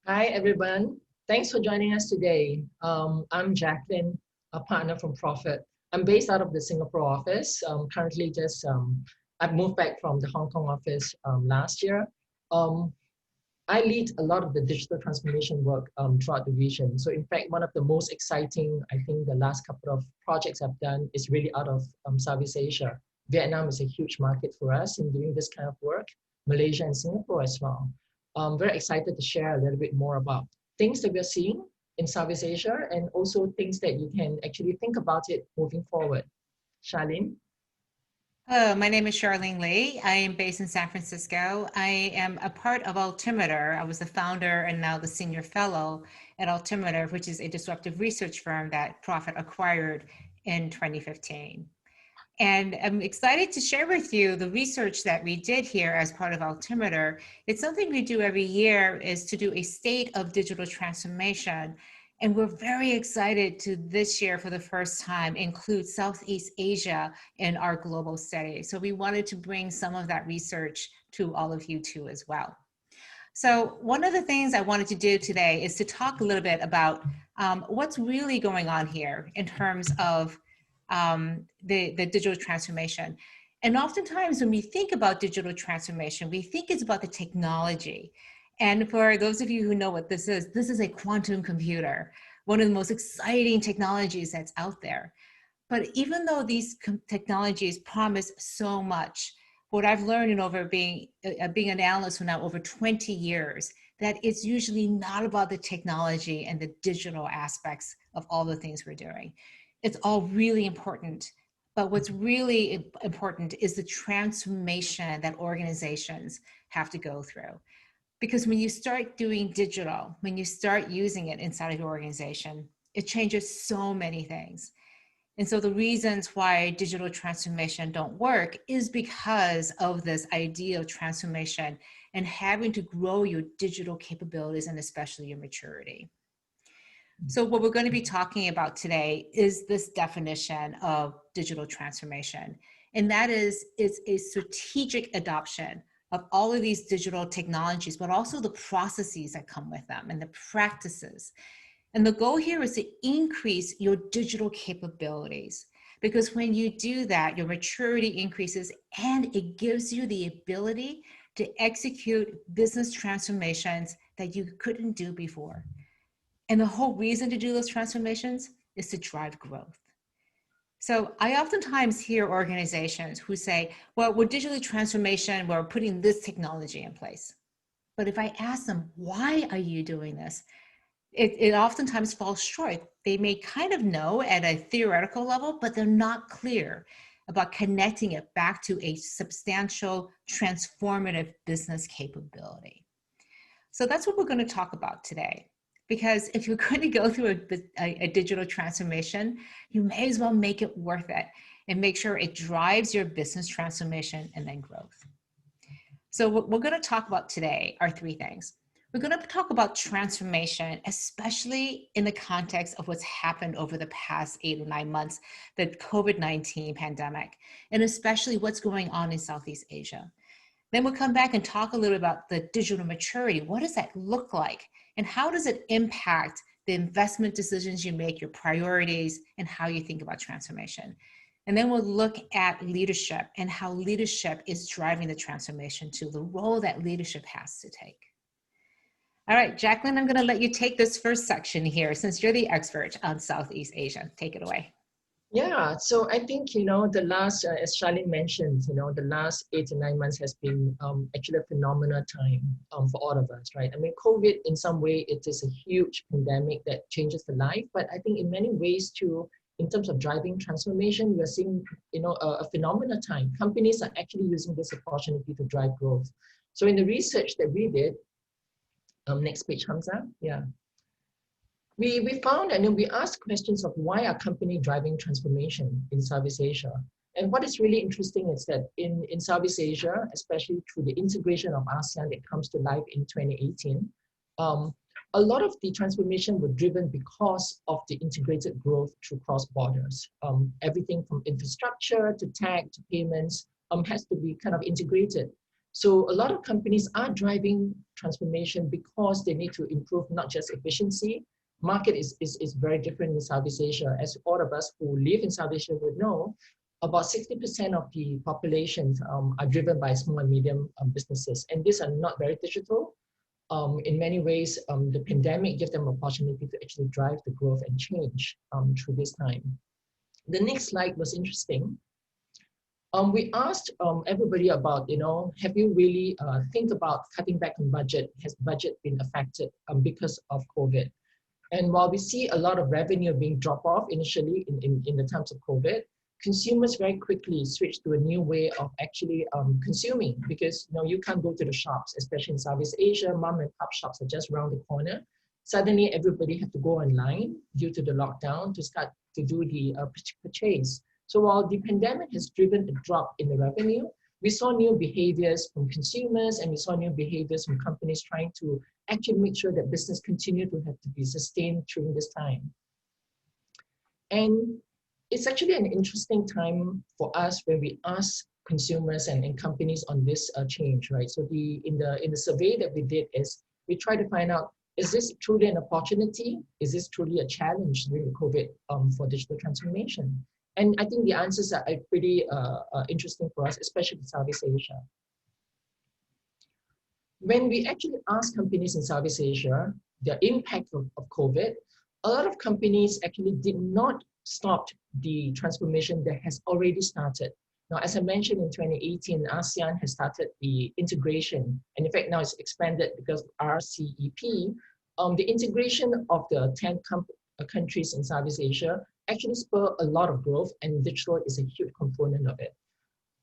Hi, everyone. Thanks for joining us today. I'm Jacqueline, a partner from Profit. I'm based out of the Singapore office. Currently, I've moved back from the Hong Kong office last year. Um, I lead a lot of the digital transformation work throughout the region. So, in fact, one of the most exciting, I think, the last couple of projects I've done is really out of Southeast Asia. Vietnam is a huge market for us in doing this kind of work. Malaysia and Singapore as well. I'm very excited to share a little bit more about things that we're seeing in Southeast Asia and also things that you can actually think about it moving forward. Charlene? Hello, my name is Charlene Lee. I am based in San Francisco. I am a part of Altimeter. I was the founder and now the senior fellow at Altimeter, which is a disruptive research firm that Profit acquired in 2015. And I'm excited to share with you the research that we did here as part of Altimeter. It's something we do every year, is to do a state of digital transformation. And we're very excited to this year for the first time include Southeast Asia in our global study. So we wanted to bring some of that research to all of you too as well. So one of the things I wanted to do today is to talk a little bit about what's really going on here in terms of the digital transformation. And oftentimes when we think about digital transformation, we think it's about the technology. And for those of you who know what this is a quantum computer, one of the most exciting technologies that's out there. But even though these technologies promise so much, what I've learned in over being an analyst for now over 20 years, that it's usually not about the technology and the digital aspects of all the things we're doing. It's all really important, but what's really important is the transformation that organizations have to go through. Because when you start doing digital, when you start using it inside of your organization, it changes so many things. And so the reasons why digital transformation don't work is because of this idea of transformation and having to grow your digital capabilities and especially your maturity. So what we're going to be talking about today is this definition of digital transformation. And that is, it's a strategic adoption of all of these digital technologies, but also the processes that come with them and the practices. And the goal here is to increase your digital capabilities, because when you do that, your maturity increases and it gives you the ability to execute business transformations that you couldn't do before. And the whole reason to do those transformations is to drive growth. So I oftentimes hear organizations who say, well, we're digitally transformation, we're putting this technology in place. But if I ask them, why are you doing this? It oftentimes falls short. They may kind of know at a theoretical level, but they're not clear about connecting it back to a substantial transformative business capability. So that's what we're going to talk about today. Because if you're going to go through a digital transformation, you may as well make it worth it and make sure it drives your business transformation and then growth. So what we're going to talk about today are three things. We're going to talk about transformation, especially in the context of what's happened over the past 8 or 9 months, the COVID-19 pandemic, and especially what's going on in Southeast Asia. Then we'll come back and talk a little about the digital maturity. What does that look like? And how does it impact the investment decisions you make, your priorities, and how you think about transformation? And then we'll look at leadership and how leadership is driving the transformation to the role that leadership has to take. All right, Jacqueline, I'm going to let you take this first section here since you're the expert on Southeast Asia. Take it away. Yeah, so I think, the last, as Charlene mentioned, the last 8 to 9 months has been actually a phenomenal time for all of us, right? I mean, COVID, in some way, it is a huge pandemic that changes the life, but I think in many ways too, in terms of driving transformation, we are seeing, a phenomenal time. Companies are actually using this opportunity to drive growth. So in the research that we did, next page, Hamza, yeah. We found and we asked questions of why are companies driving transformation in Southeast Asia. And what is really interesting is that in Southeast Asia, especially through the integration of ASEAN that comes to life in 2018, a lot of the transformation were driven because of the integrated growth through cross borders. Everything from infrastructure to tech to payments has to be kind of integrated. So a lot of companies are driving transformation because they need to improve not just efficiency. Market is very different in Southeast Asia. As all of us who live in Southeast Asia would know, about 60% of the population are driven by small and medium businesses. And these are not very digital. In many ways, the pandemic gives them opportunity to actually drive the growth and change through this time. The next slide was interesting. We asked everybody about, have you really think about cutting back on budget? Has budget been affected because of COVID? And while we see a lot of revenue being dropped off initially in the times of COVID, consumers very quickly switched to a new way of actually consuming, because you can't go to the shops, especially in Southeast Asia. Mom and pop shops are just around the corner. Suddenly, everybody had to go online due to the lockdown to start to do the purchase. So while the pandemic has driven a drop in the revenue, we saw new behaviors from consumers, and we saw new behaviors from companies trying to actually make sure that business continue to have to be sustained during this time. And it's actually an interesting time for us when we ask consumers and companies on this change, right? So in the survey that we did is we try to find out, is this truly an opportunity? Is this truly a challenge during COVID for digital transformation? And I think the answers are pretty interesting for us, especially in Southeast Asia. When we actually ask companies in Southeast Asia the impact of COVID, a lot of companies actually did not stop the transformation that has already started. Now, as I mentioned, in 2018, ASEAN has started the integration, and in fact now it's expanded because of RCEP. The integration of the 10 countries in Southeast Asia actually spurred a lot of growth, and digital is a huge component of it.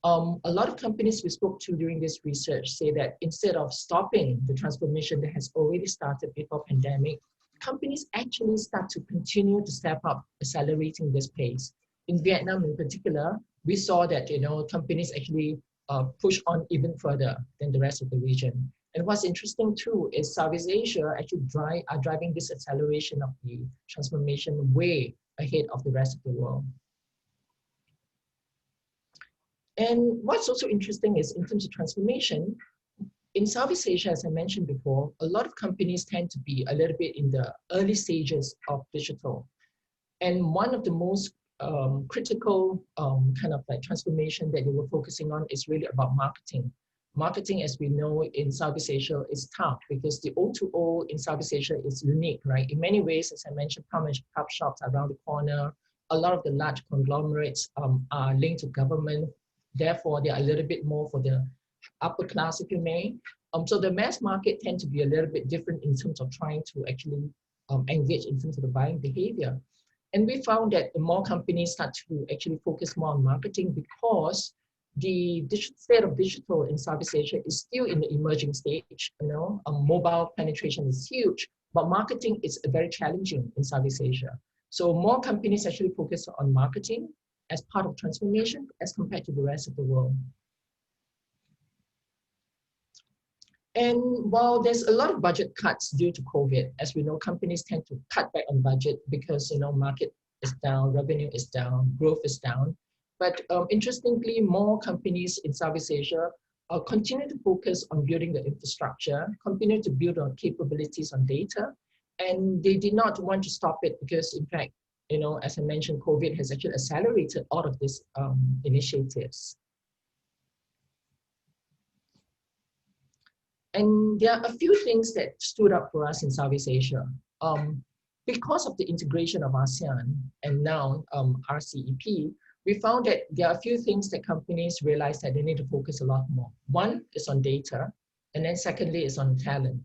A lot of companies we spoke to during this research say that instead of stopping the transformation that has already started before pandemic, companies actually start to continue to step up, accelerating this pace. In Vietnam in particular, we saw that companies actually push on even further than the rest of the region. And what's interesting too is Southeast Asia actually are driving this acceleration of the transformation way ahead of the rest of the world. And what's also interesting is in terms of transformation, in Southeast Asia, as I mentioned before, a lot of companies tend to be a little bit in the early stages of digital. And one of the most critical kind of like transformation that they were focusing on is really about marketing. Marketing, as we know, in Southeast Asia is tough because the O2O in Southeast Asia is unique, right? In many ways, as I mentioned, pop shops around the corner. A lot of the large conglomerates are linked to government. Therefore, they are a little bit more for the upper class, if you may. So the mass market tend to be a little bit different in terms of trying to actually engage in terms of the buying behavior. And we found that the more companies start to actually focus more on marketing, because the state of digital in Southeast Asia is still in the emerging stage. Mobile penetration is huge, but marketing is very challenging in Southeast Asia. So more companies actually focus on marketing as part of transformation as compared to the rest of the world. And while there's a lot of budget cuts due to COVID, as we know, companies tend to cut back on budget because market is down, revenue is down, growth is down. But interestingly, more companies in Southeast Asia continue to focus on building the infrastructure, continue to build on capabilities on data, and they did not want to stop it because, in fact, as I mentioned, COVID has actually accelerated all of these initiatives. And there are a few things that stood up for us in Southeast Asia. Because of the integration of ASEAN and now RCEP, we found that there are a few things that companies realize that they need to focus a lot more. One is on data, and then secondly is on talent.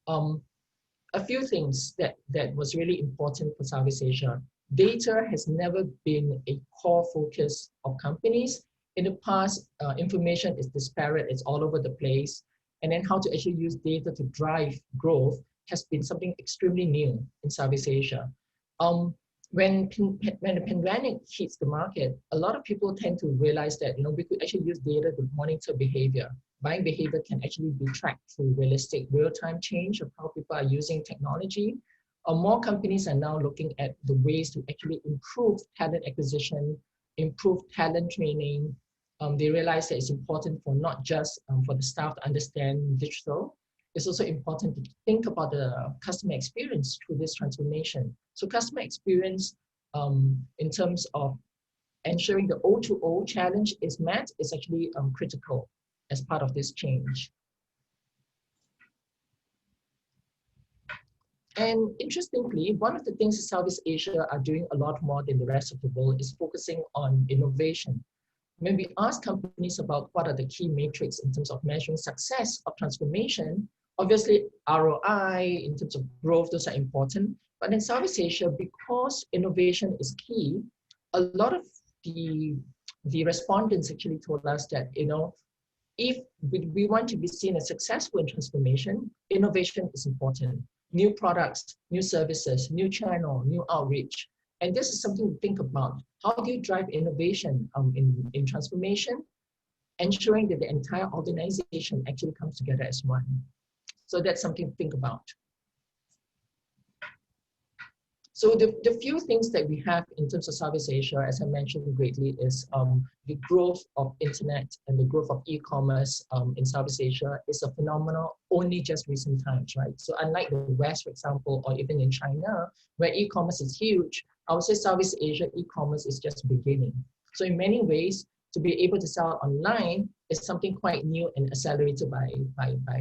A few things that was really important for Southeast Asia. Data has never been a core focus of companies. In the past, information is disparate, it's all over the place. And then how to actually use data to drive growth has been something extremely new in Southeast Asia. When the pandemic hits the market, a lot of people tend to realize that we could actually use data to monitor behavior. Buying behavior can actually be tracked through realistic real-time change of how people are using technology. More companies are now looking at the ways to actually improve talent acquisition, improve talent training, they realize that it's important for not just for the staff to understand digital. It's also important to think about the customer experience through this transformation. So customer experience in terms of ensuring the O2O challenge is met is actually critical as part of this change. And interestingly, one of the things Southeast Asia are doing a lot more than the rest of the world is focusing on innovation. When we ask companies about what are the key metrics in terms of measuring success of transformation, obviously ROI in terms of growth, those are important. But in Southeast Asia, because innovation is key, a lot of the respondents actually told us that, if we want to be seen as successful in transformation, innovation is important. New products, new services, new channel, new outreach. And this is something to think about. How do you drive innovation in transformation, ensuring that the entire organization actually comes together as one? So that's something to think about. So the few things that we have in terms of Southeast Asia, as I mentioned greatly, is the growth of internet and the growth of e-commerce in Southeast Asia is a phenomenon only just recent times, right? So unlike the West, for example, or even in China, where e-commerce is huge, I would say Southeast Asia e-commerce is just beginning. So in many ways, to be able to sell online is something quite new and accelerated by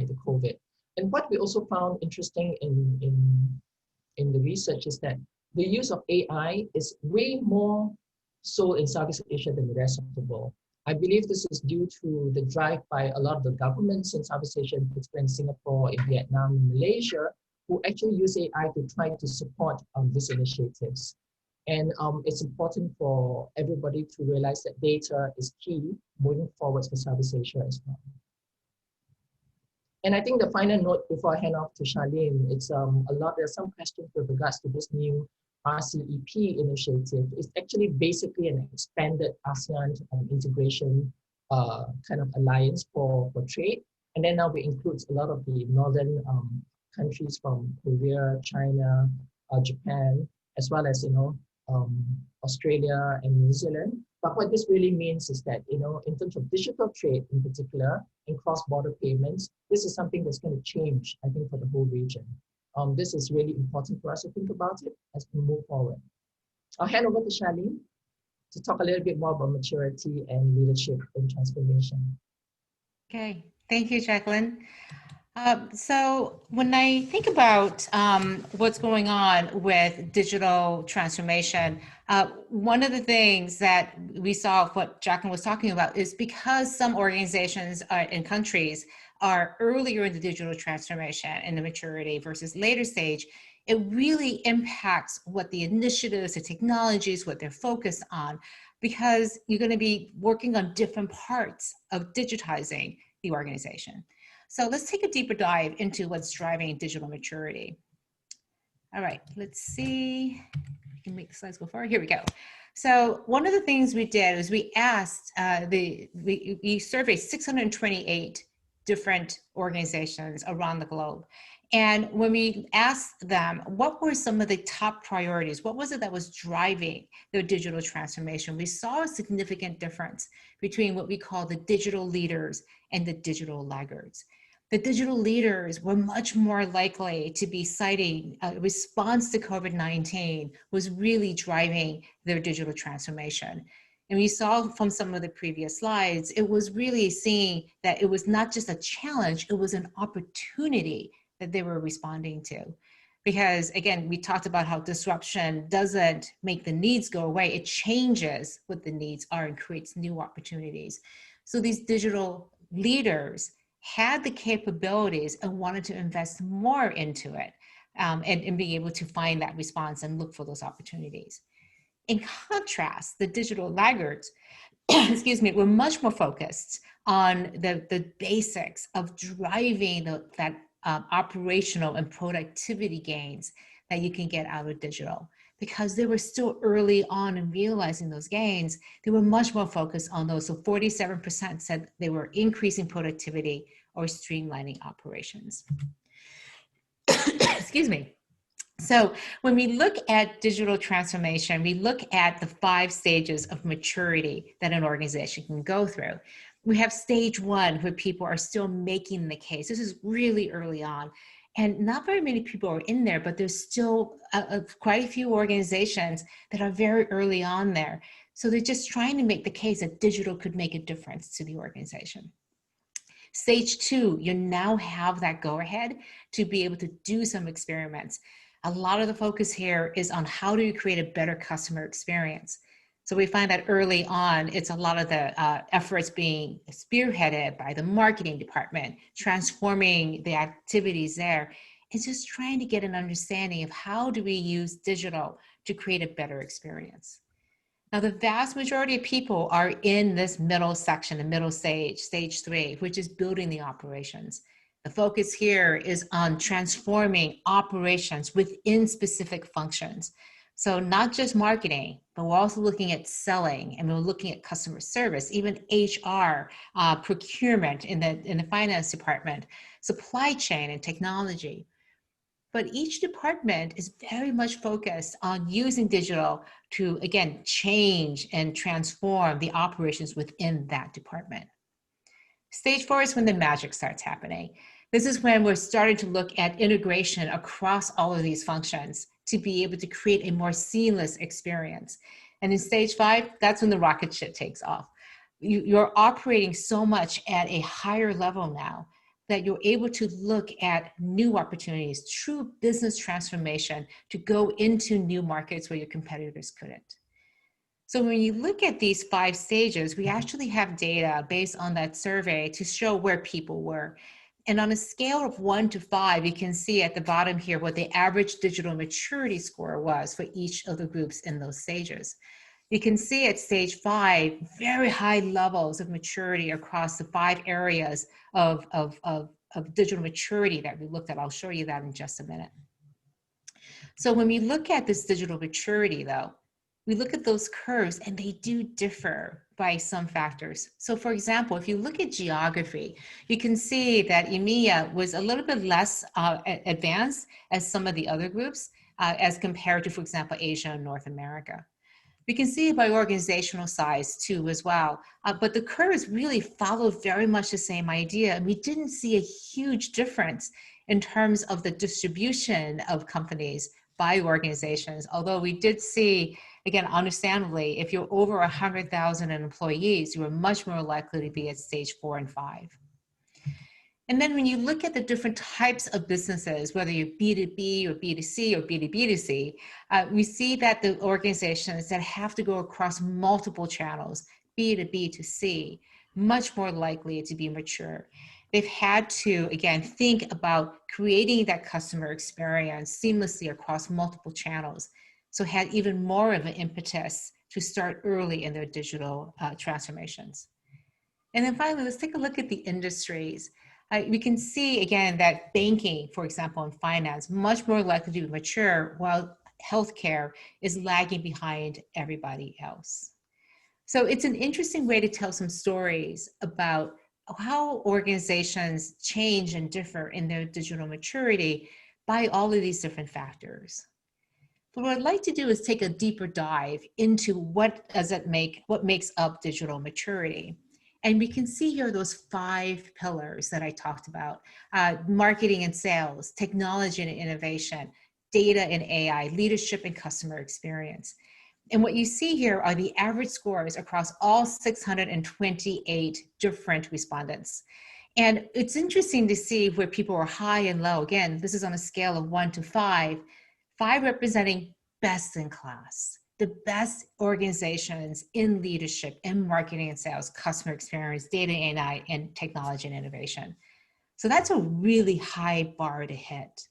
the COVID. And what we also found interesting in the research is that the use of AI is way more so in Southeast Asia than the rest of the world. I believe this is due to the drive by a lot of the governments in Southeast Asia, particularly in Singapore, in Vietnam, in Malaysia, who actually use AI to try to support these initiatives. And it's important for everybody to realize that data is key moving forward for Southeast Asia as well. And I think the final note before I hand off to Charlene, it's there's some questions with regards to this new RCEP initiative. It's actually basically an expanded ASEAN integration kind of alliance for trade. And then now we include a lot of the northern countries from Korea, China, Japan, as well as, Australia and New Zealand. But what this really means is that, in terms of digital trade in particular, and cross-border payments, this is something that's going to change, I think, for the whole region. This is really important for us to think about it as we move forward. I'll hand over to Charlene to talk a little bit more about maturity and leadership in transformation. Okay, thank you, Jacqueline. So when I think about what's going on with digital transformation, one of the things that we saw, what Jacqueline was talking about, is because some organizations and countries are earlier in the digital transformation and the maturity versus later stage, it really impacts what the initiatives, the technologies, what they're focused on, because you're going to be working on different parts of digitizing the organization. So let's take a deeper dive into what's driving digital maturity. All right, let's see. I can make the slides go forward. Here we go. So one of the things we did is we asked, we surveyed 628 different organizations around the globe. And when we asked them, what were some of the top priorities? What was it that was driving their digital transformation? We saw a significant difference between what we call the digital leaders and the digital laggards. The digital leaders were much more likely to be citing a response to COVID-19 was really driving their digital transformation. And we saw from some of the previous slides, it was really seeing that it was not just a challenge, it was an opportunity that they were responding to. Because again, we talked about how disruption doesn't make the needs go away, it changes what the needs are and creates new opportunities. So these digital leaders had the capabilities and wanted to invest more into it and be able to find that response and look for those opportunities. In contrast, the digital laggards, excuse me, were much more focused on the basics of driving that operational and productivity gains that you can get out of digital. Because they were still early on in realizing those gains, they were much more focused on those. So 47% said they were increasing productivity or streamlining operations. Excuse me. So when we look at digital transformation, we look at the 5 stages of maturity that an organization can go through. We have stage 1 where people are still making the case. This is really early on. And not very many people are in there, but there's still quite a few organizations that are very early on there. So they're just trying to make the case that digital could make a difference to the organization. Stage 2, you now have that go ahead to be able to do some experiments. A lot of the focus here is on how do you create a better customer experience. So we find that early on, it's a lot of the efforts being spearheaded by the marketing department, transforming the activities there. It's just trying to get an understanding of how do we use digital to create a better experience. Now, the vast majority of people are in this middle section, the middle stage, stage 3, which is building the operations. The focus here is on transforming operations within specific functions. So not just marketing, but we're also looking at selling, and we're looking at customer service, even HR, procurement in the finance department, supply chain and technology. But each department is very much focused on using digital to, again, change and transform the operations within that department. Stage 4 is when the magic starts happening. This is when we're starting to look at integration across all of these functions to be able to create a more seamless experience. And in stage 5, that's when the rocket ship takes off. You're operating so much at a higher level now that you're able to look at new opportunities, true business transformation to go into new markets where your competitors couldn't. So when you look at these 5 stages, we actually have data based on that survey to show where people were. And on a scale of 1 to 5, you can see at the bottom here what the average digital maturity score was for each of the groups in those stages. You can see at stage 5, very high levels of maturity across the 5 areas of digital maturity that we looked at. I'll show you that in just a minute. So when we look at this digital maturity, though, we look at those curves and they do differ by some factors. So for example, if you look at geography, you can see that EMEA was a little bit less advanced as some of the other groups as compared to, for example, Asia and North America. We can see it by organizational size too as well, but the curves really follow very much the same idea. And we didn't see a huge difference in terms of the distribution of companies by organizations, although we did see, again, understandably, if you're over 100,000 employees, you are much more likely to be at stage 4 and 5. And then when you look at the different types of businesses, whether you're B2B or B2C or B2B2C, we see that the organizations that have to go across multiple channels, B2B2C, much more likely to be mature. They've had to, again, think about creating that customer experience seamlessly across multiple channels. So had even more of an impetus to start early in their digital transformations. And then finally, let's take a look at the industries. We can see, again, that banking, for example, and finance, much more likely to be mature, while healthcare is lagging behind everybody else. So it's an interesting way to tell some stories about how organizations change and differ in their digital maturity by all of these different factors. But what I'd like to do is take a deeper dive into what makes up digital maturity. And we can see here those 5 pillars that I talked about: marketing and sales, technology and innovation, data and AI, leadership and customer experience. And what you see here are the average scores across all 628 different respondents. And it's interesting to see where people are high and low. Again, this is on a scale of 1 to 5, 5 representing best in class, the best organizations in leadership, in marketing and sales, customer experience, data and AI, and technology and innovation. So that's a really high bar to hit.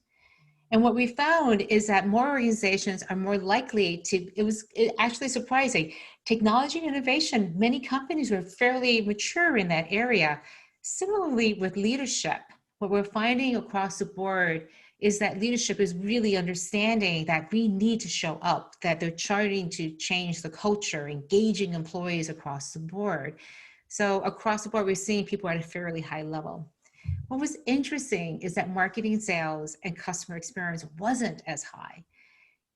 And what we found is that more organizations are more likely to, it was actually surprising, technology and innovation, many companies were fairly mature in that area. Similarly with leadership, what we're finding across the board is that leadership is really understanding that we need to show up, that they're starting to change the culture, engaging employees across the board. So across the board, we're seeing people at a fairly high level. What was interesting is that marketing, sales, and customer experience wasn't as high.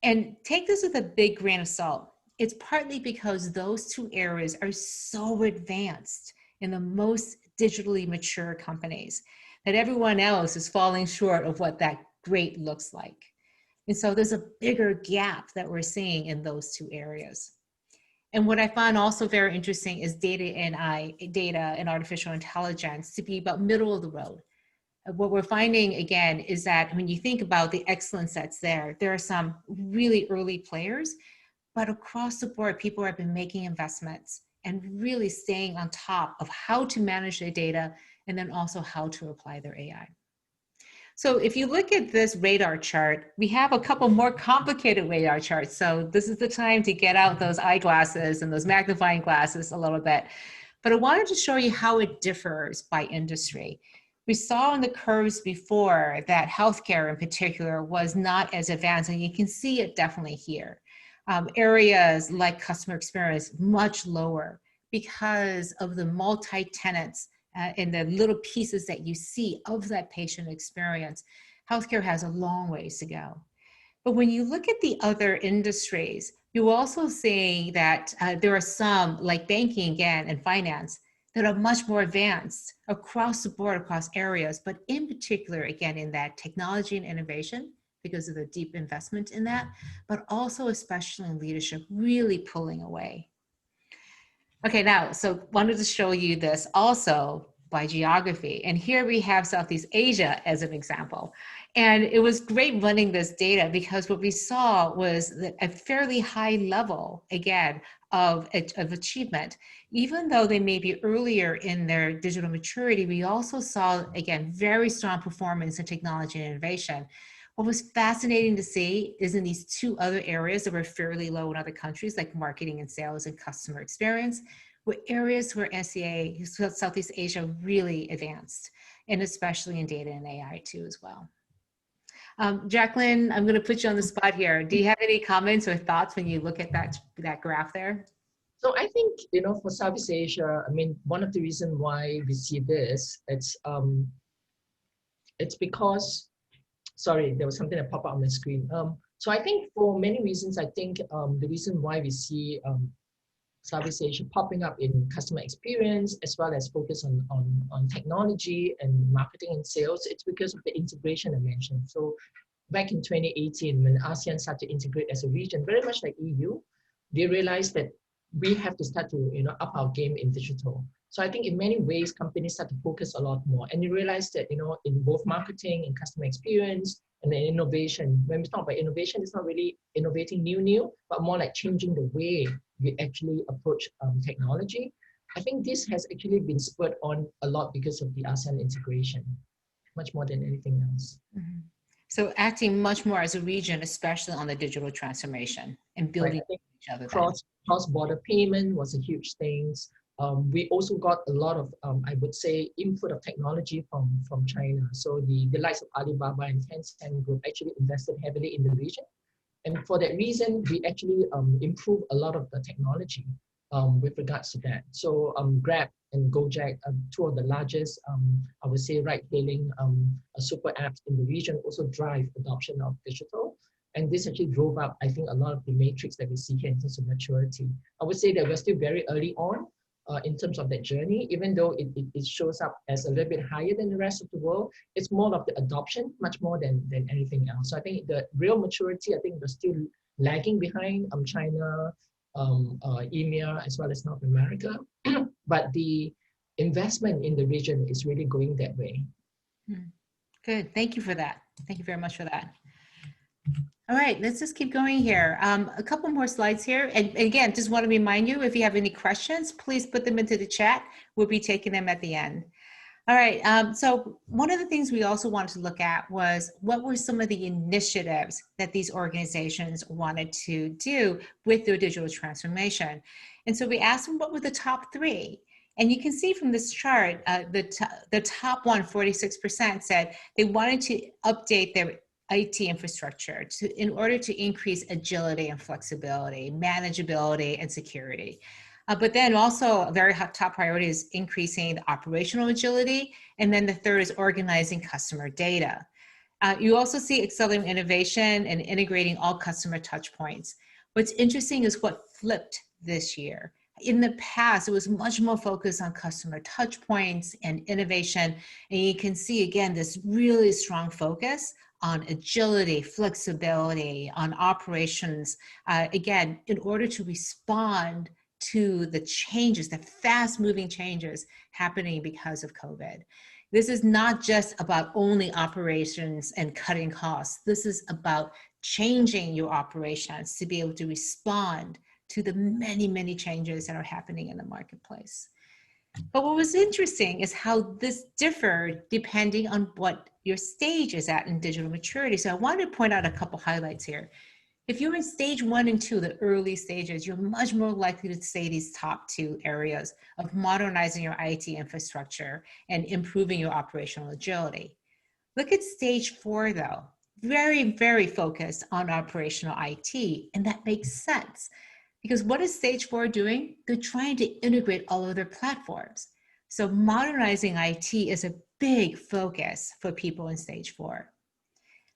And take this with a big grain of salt. It's partly because those two areas are so advanced in the most digitally mature companies that everyone else is falling short of what that great looks like. And so there's a bigger gap that we're seeing in those two areas. And what I find also very interesting is data and artificial intelligence to be about middle of the road. What we're finding again is that when you think about the excellence that's there are some really early players, but across the board, people have been making investments and really staying on top of how to manage their data and then also how to apply their AI. So if you look at this radar chart, we have a couple more complicated radar charts. So this is the time to get out those eyeglasses and those magnifying glasses a little bit. But I wanted to show you how it differs by industry. We saw in the curves before that healthcare in particular was not as advanced, and you can see it definitely here. Areas like customer experience, much lower because of the multi-tenants and the little pieces that you see of that patient experience. Healthcare has a long ways to go. But when you look at the other industries, you're also seeing that there are some, like banking again and finance, that are much more advanced across the board, across areas, but in particular, again, in that technology and innovation, because of the deep investment in that, but also especially in leadership, really pulling away. Okay, now, so wanted to show you this also by geography. And here we have Southeast Asia as an example. And it was great running this data because what we saw was a fairly high level, again, of achievement. Even though they may be earlier in their digital maturity, we also saw, again, very strong performance in technology and innovation. What was fascinating to see is in these two other areas that were fairly low in other countries, like marketing and sales and customer experience, were areas where SEA, Southeast Asia, really advanced, and especially in data and AI too as well. Jacqueline, I'm going to put you on the spot here. Do you have any comments or thoughts when you look at that graph there? So I think, for Southeast Asia, I mean, one of the reasons why we see this, it's because, sorry, there was something that popped up on my screen. So I think for many reasons, I think the reason why we see Southeast Asia popping up in customer experience, as well as focus on technology and marketing and sales, it's because of the integration I mentioned. So back in 2018, when ASEAN started to integrate as a region, very much like EU, they realized that we have to start to up our game in digital. So I think in many ways, companies start to focus a lot more. And you realize that, in both marketing and customer experience and then innovation, when we talk about innovation, it's not really innovating new, but more like changing the way we actually approach technology. I think this has actually been spurred on a lot because of the ASEAN integration, much more than anything else. Mm-hmm. So acting much more as a region, especially on the digital transformation and building each other. Cross-border payment was a huge thing. We also got a lot of, I would say, input of technology from China. So the likes of Alibaba and Tencent Group actually invested heavily in the region. And for that reason, we actually improved a lot of the technology with regards to that. So Grab and Gojek, two of the largest, I would say, ride-hailing super apps in the region, also drive adoption of digital. And this actually drove up, I think, a lot of the matrix that we see here in terms of maturity. I would say that we're still very early on in terms of that journey, even though it shows up as a little bit higher than the rest of the world. It's more of the adoption, much more than anything else. So I think the real maturity, I think we're still lagging behind China, EMEA, as well as North America. But the investment in the region is really going that way. Good, thank you for that. Thank you very much for that. All right, let's just keep going here. A couple more slides here. And again, just want to remind you, if you have any questions, please put them into the chat. We'll be taking them at the end. All right, so one of the things we also wanted to look at was what were some of the initiatives that these organizations wanted to do with their digital transformation. And so we asked them what were the top three. And you can see from this chart, the top one, 46%, said they wanted to update their IT infrastructure in order to increase agility and flexibility, manageability, and security. But then also a very hot top priority is increasing the operational agility. And then the third is organizing customer data. You also see accelerating innovation and integrating all customer touch points. What's interesting is what flipped this year. In the past, it was much more focused on customer touch points and innovation. And you can see, again, this really strong focus on agility, flexibility, on operations, again, in order to respond to the changes, the fast moving changes happening because of COVID. This is not just about only operations and cutting costs. This is about changing your operations to be able to respond to the many, many changes that are happening in the marketplace. But what was interesting is how this differed depending on what your stage is at in digital maturity. So I wanted to point out a couple highlights here. If you're in stage 1 and 2, the early stages, you're much more likely to say these top 2 areas of modernizing your IT infrastructure and improving your operational agility. Look at stage 4 though, very, very focused on operational IT, and that makes sense. Because what is stage 4 doing? They're trying to integrate all of their platforms. So modernizing IT is a big focus for people in stage 4.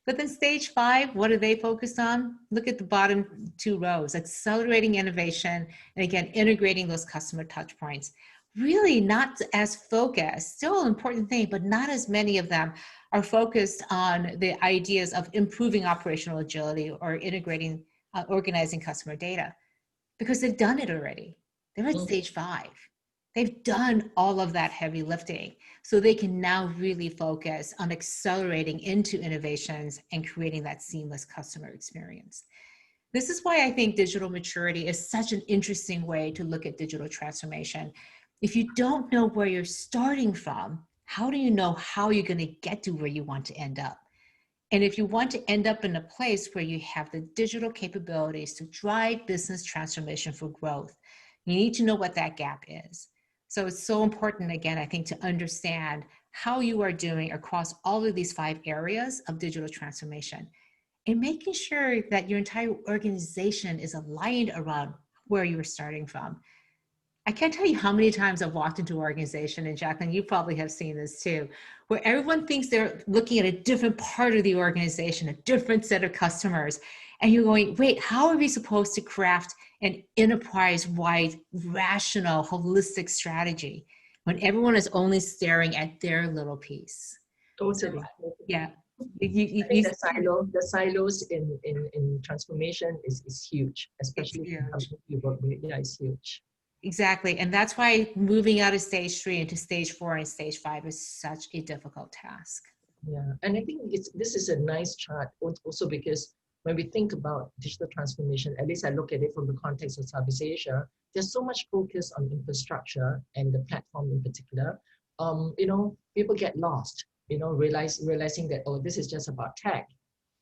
But then stage 5, what are they focused on? Look at the bottom 2 rows, accelerating innovation, and again, integrating those customer touch points. Really not as focused, still an important thing, but not as many of them are focused on the ideas of improving operational agility or integrating, organizing customer data, because they've done it already. They're at stage 5. They've done all of that heavy lifting. So they can now really focus on accelerating into innovations and creating that seamless customer experience. This is why I think digital maturity is such an interesting way to look at digital transformation. If you don't know where you're starting from, how do you know how you're going to get to where you want to end up? And if you want to end up in a place where you have the digital capabilities to drive business transformation for growth, you need to know what that gap is. So it's so important, again, I think, to understand how you are doing across all of these 5 areas of digital transformation and making sure that your entire organization is aligned around where you're starting from. I can't tell you how many times I've walked into an organization, and Jacqueline, you probably have seen this too, where everyone thinks they're looking at a different part of the organization, a different set of customers. And you're going, wait, how are we supposed to craft an enterprise-wide, rational, holistic strategy when everyone is only staring at their little piece? Totally. Yeah. I think the silos in transformation is huge, especially in companies you work with. Yeah, it's huge. Exactly. And that's why moving out of stage 3 into stage 4 and stage 5 is such a difficult task. Yeah, and I think this is a nice chart also because when we think about digital transformation, at least I look at it from the context of Southeast Asia, there's so much focus on infrastructure and the platform in particular. People get lost, realizing that, oh, this is just about tech.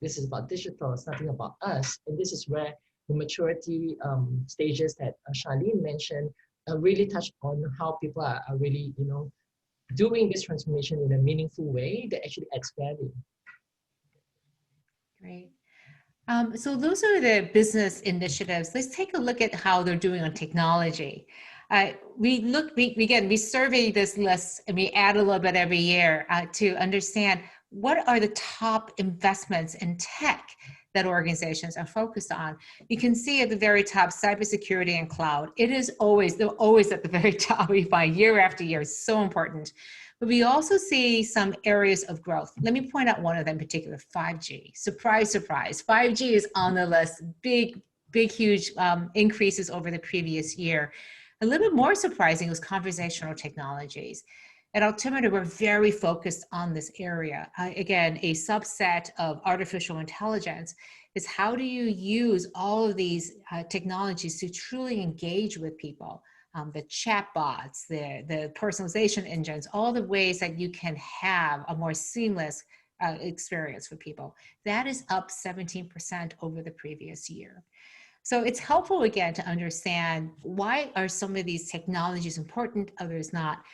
This is about digital, it's nothing about us. And this is where the maturity stages that Charlene mentioned really touch on how people are really, doing this transformation in a meaningful way that actually adds value. Great. So those are the business initiatives. Let's take a look at how they're doing on technology. We survey this list and we add a little bit every year to understand what are the top investments in tech that organizations are focused on. You can see at the very top, cybersecurity and cloud. They're always at the very top. We find year after year, it's so important. But we also see some areas of growth. Let me point out one of them in particular, 5G. Surprise, surprise, 5G is on the list. Big, huge increases over the previous year. A little bit more surprising was conversational technologies. At Altimeter, we're very focused on this area. Again, a subset of artificial intelligence is how do you use all of these technologies to truly engage with people? The chatbots, the personalization engines, all the ways that you can have a more seamless experience for people. That is up 17% over the previous year. So it's helpful, again, to understand why are some of these technologies important, others not.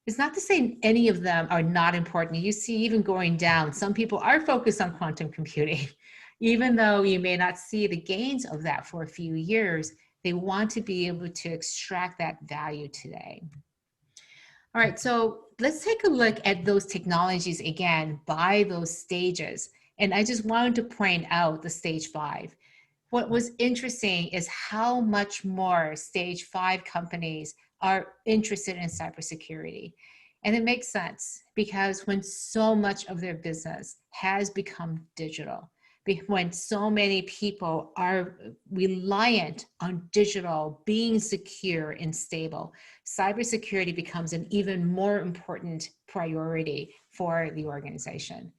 It's not to say any of them are not important. You see, even going down, some people are focused on quantum computing. Even though you may not see the gains of that for a few years, They want to be able to extract that value today. All right, so let's take a look at those technologies again by those stages. And I just wanted to point out the stage 5. What was interesting is how much more stage 5 companies are interested in cybersecurity. And it makes sense because when so much of their business has become digital, when so many people are reliant on digital being secure and stable, cybersecurity becomes an even more important priority for the organization.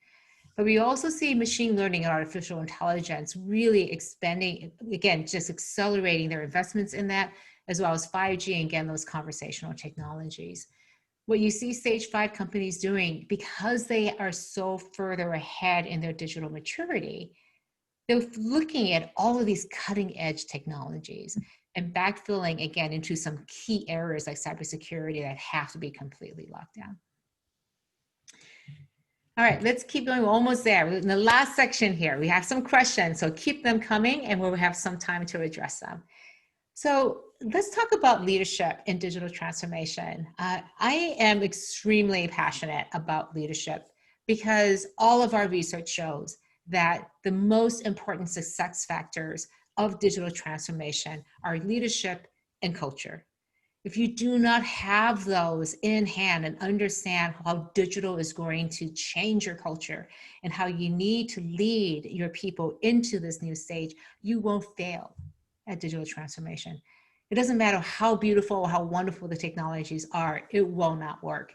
But we also see machine learning and artificial intelligence really expanding, again, just accelerating their investments in that, as well as 5G and again, those conversational technologies. What you see stage 5 companies doing, because they are so further ahead in their digital maturity, they're looking at all of these cutting edge technologies and backfilling again into some key areas like cybersecurity that have to be completely locked down. All right, let's keep going. We're almost there. We're in the last section here. We have some questions, so keep them coming and we'll have some time to address them. So let's talk about leadership in digital transformation. I am extremely passionate about leadership because all of our research shows that the most important success factors of digital transformation are leadership and culture. If you do not have those in hand and understand how digital is going to change your culture and how you need to lead your people into this new stage, you won't fail at digital transformation. It doesn't matter how beautiful or how wonderful the technologies are, it will not work.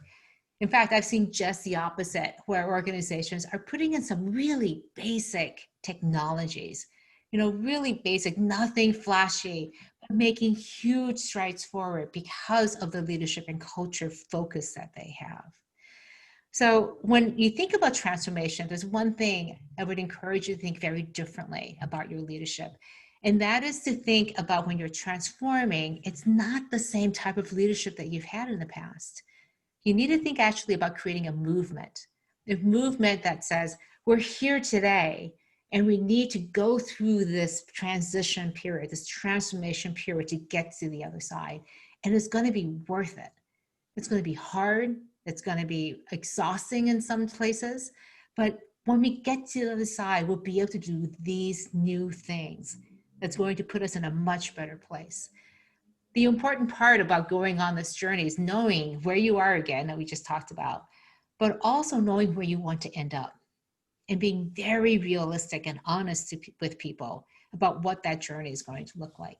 In fact, I've seen just the opposite, where organizations are putting in some really basic technologies, really basic, nothing flashy, but making huge strides forward because of the leadership and culture focus that they have. So when you think about transformation, there's one thing I would encourage you to think very differently about your leadership. And that is to think about when you're transforming, it's not the same type of leadership that you've had in the past. You need to think actually about creating a movement that says, we're here today and we need to go through this transition period, this transformation period to get to the other side. And it's going to be worth it. It's going to be hard. It's going to be exhausting in some places. But when we get to the other side, we'll be able to do these new things that's going to put us in a much better place. The important part about going on this journey is knowing where you are again, that we just talked about, but also knowing where you want to end up and being very realistic and honest with people about what that journey is going to look like.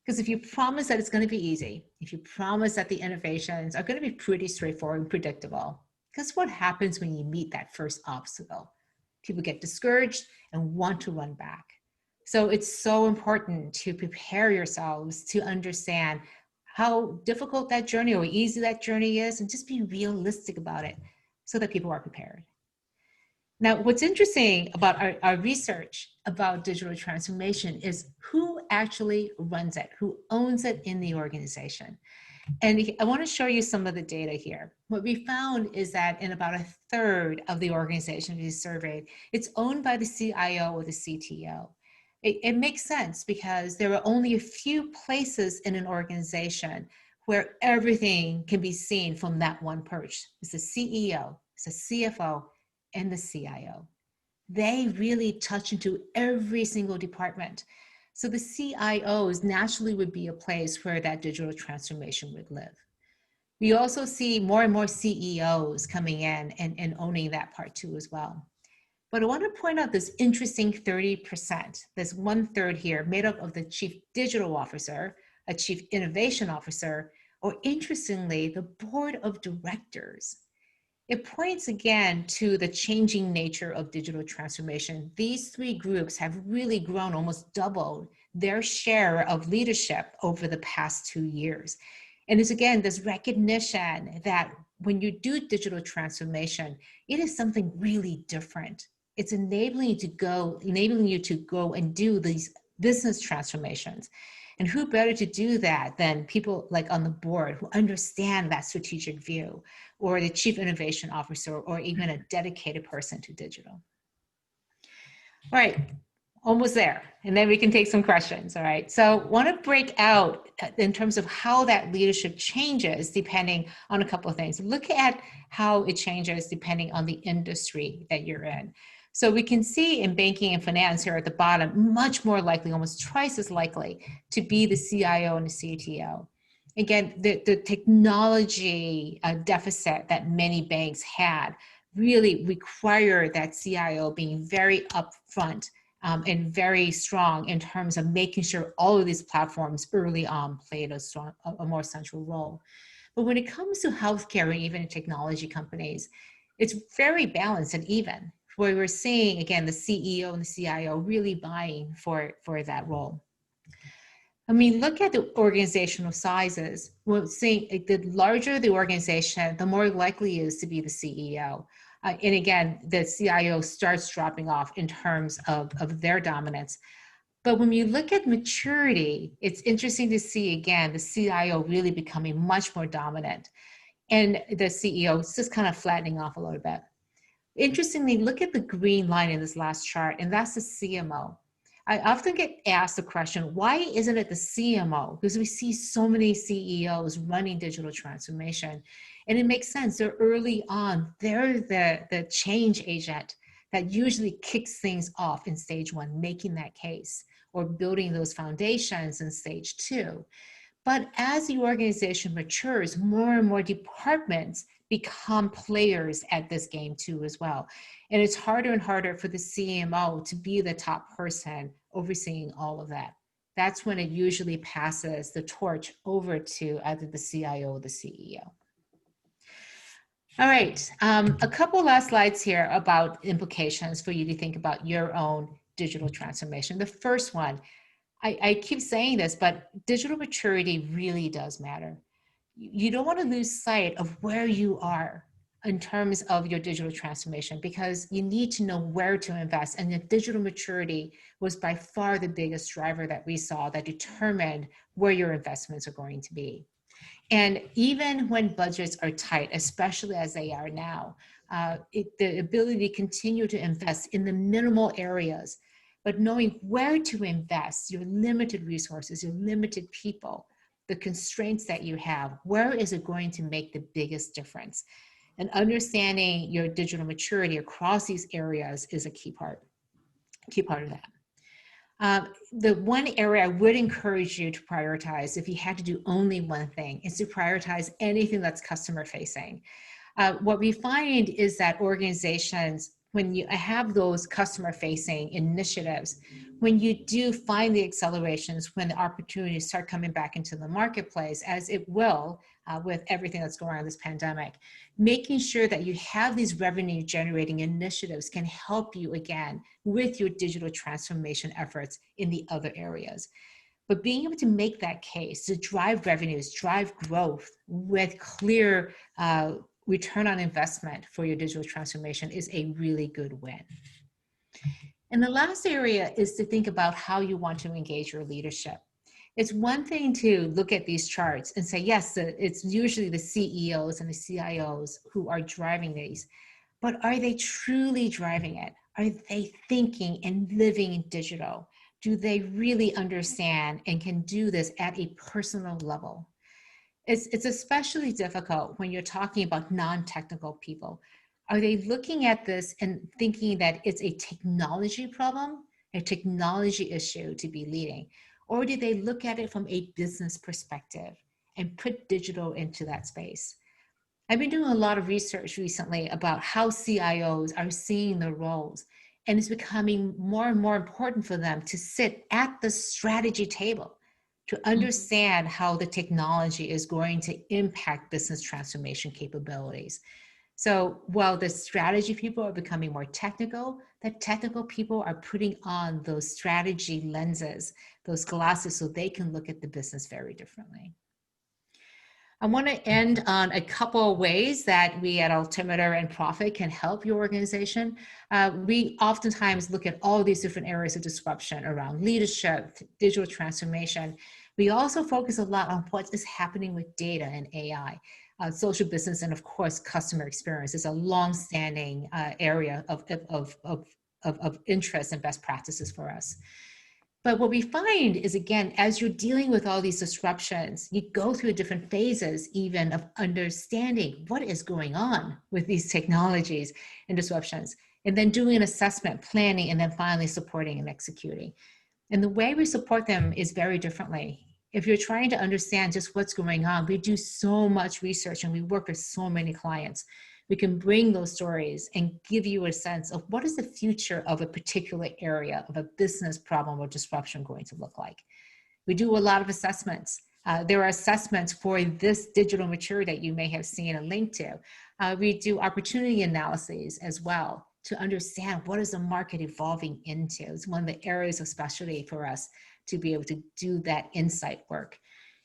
Because if you promise that it's going to be easy, if you promise that the innovations are going to be pretty straightforward and predictable, guess what happens when you meet that first obstacle? People get discouraged and want to run back. So it's so important to prepare yourselves to understand how difficult that journey or easy that journey is, and just be realistic about it so that people are prepared. Now, what's interesting about our research about digital transformation is who actually runs it, who owns it in the organization. And I want to show you some of the data here. What we found is that in about 1/3 of the organizations we surveyed, it's owned by the CIO or the CTO. It makes sense because there are only a few places in an organization where everything can be seen from that one perch. It's the CEO, it's the CFO, and the CIO. They really touch into every single department. So the CIOs naturally would be a place where that digital transformation would live. We also see more and more CEOs coming in and owning that part too as well. But I want to point out this interesting 30%, this 1/3 here made up of the chief digital officer, a chief innovation officer, or interestingly, the board of directors. It points again to the changing nature of digital transformation. These 3 groups have really grown, almost doubled their share of leadership over the past 2 years. And it's again, this recognition that when you do digital transformation, it is something really different. It's enabling you to go and do these business transformations. And who better to do that than people like on the board who understand that strategic view, or the chief innovation officer, or even a dedicated person to digital. All right, almost there. And then we can take some questions. All right. So want to break out in terms of how that leadership changes depending on a couple of things. Look at how it changes depending on the industry that you're in. So we can see in banking and finance here at the bottom, much more likely, almost twice as likely to be the CIO and the CTO. Again, the technology deficit that many banks had really require that CIO being very upfront and very strong in terms of making sure all of these platforms early on played a more central role. But when it comes to healthcare and even technology companies, it's very balanced and even, where we're seeing, again, the CEO and the CIO really vying for that role. I mean, look at the organizational sizes. We're seeing the larger the organization, the more likely it is to be the CEO. And again, the CIO starts dropping off in terms of their dominance. But when you look at maturity, it's interesting to see, again, the CIO really becoming much more dominant and the CEO is just kind of flattening off a little bit. Interestingly, look at the green line in this last chart, and that's the CMO. I often get asked the question, why isn't it the CMO? Because we see so many CEOs running digital transformation. And it makes sense. They're early on. They're the change agent that usually kicks things off in stage one, making that case or building those foundations in stage two. But as the organization matures, more and more departments become players at this game too as well. And it's harder and harder for the CMO to be the top person overseeing all of that. That's when it usually passes the torch over to either the CIO or the CEO. All right, a couple last slides here about implications for you to think about your own digital transformation. The first one, I keep saying this, but digital maturity really does matter. You don't want to lose sight of where you are in terms of your digital transformation, because you need to know where to invest. And the digital maturity was by far the biggest driver that we saw that determined where your investments are going to be. And even when budgets are tight, especially as they are now, the ability to continue to invest in the minimal areas, but knowing where to invest, your limited resources, your limited people, the constraints that you have, where is it going to make the biggest difference? And understanding your digital maturity across these areas is a key part of that. The one area I would encourage you to prioritize, if you had to do only one thing, is to prioritize anything that's customer facing. What we find is that organizations, when you have those customer facing initiatives, when you do find the accelerations, when the opportunities start coming back into the marketplace, as it will with everything that's going on in this pandemic, making sure that you have these revenue generating initiatives can help you again with your digital transformation efforts in the other areas. But being able to make that case to drive revenues, drive growth with clear return on investment for your digital transformation is a really good win. And the last area is to think about how you want to engage your leadership. It's one thing to look at these charts and say, yes, it's usually the CEOs and the CIOs who are driving these, but are they truly driving it? Are they thinking and living in digital? Do they really understand and can do this at a personal level? It's especially difficult when you're talking about non-technical people. Are they looking at this and thinking that it's a technology problem, a technology issue to be leading? Or do they look at it from a business perspective and put digital into that space? I've been doing a lot of research recently about how CIOs are seeing the roles, and it's becoming more and more important for them to sit at the strategy table to understand how the technology is going to impact business transformation capabilities. So while the strategy people are becoming more technical, the technical people are putting on those strategy lenses, those glasses, so they can look at the business very differently. I want to end on a couple of ways that we at Altimeter and Profit can help your organization. We oftentimes look at all these different areas of disruption around leadership, digital transformation. We also focus a lot on what is happening with data and AI. Social business and of course customer experience is a long-standing area of of interest and best practices for us. But what we find is, again, as you're dealing with all these disruptions, you go through different phases even of understanding what is going on with these technologies and disruptions, and then doing an assessment, planning, and then finally supporting and executing. And the way we support them is very differently. If you're trying to understand just what's going on, we do so much research and we work with so many clients. We can bring those stories and give you a sense of what is the future of a particular area of a business problem or disruption going to look like. We do a lot of assessments. There are assessments for this digital maturity that you may have seen a link to. We do opportunity analyses as well to understand what is the market evolving into. It's one of the areas of specialty for us to be able to do that insight work.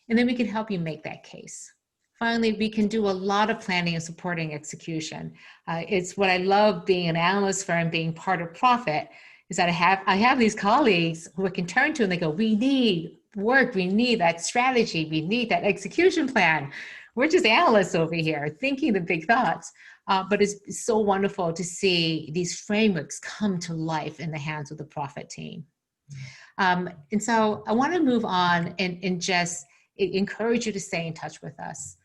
And then we can help you make that case. Finally, we can do a lot of planning and supporting execution. It's what I love being an analyst firm, being part of Profit, is that I have these colleagues who I can turn to and they go, we need work, we need that strategy, we need that execution plan. We're just analysts over here thinking the big thoughts. But it's so wonderful to see these frameworks come to life in the hands of the Profit team. And so I want to move on and just encourage you to stay in touch with us.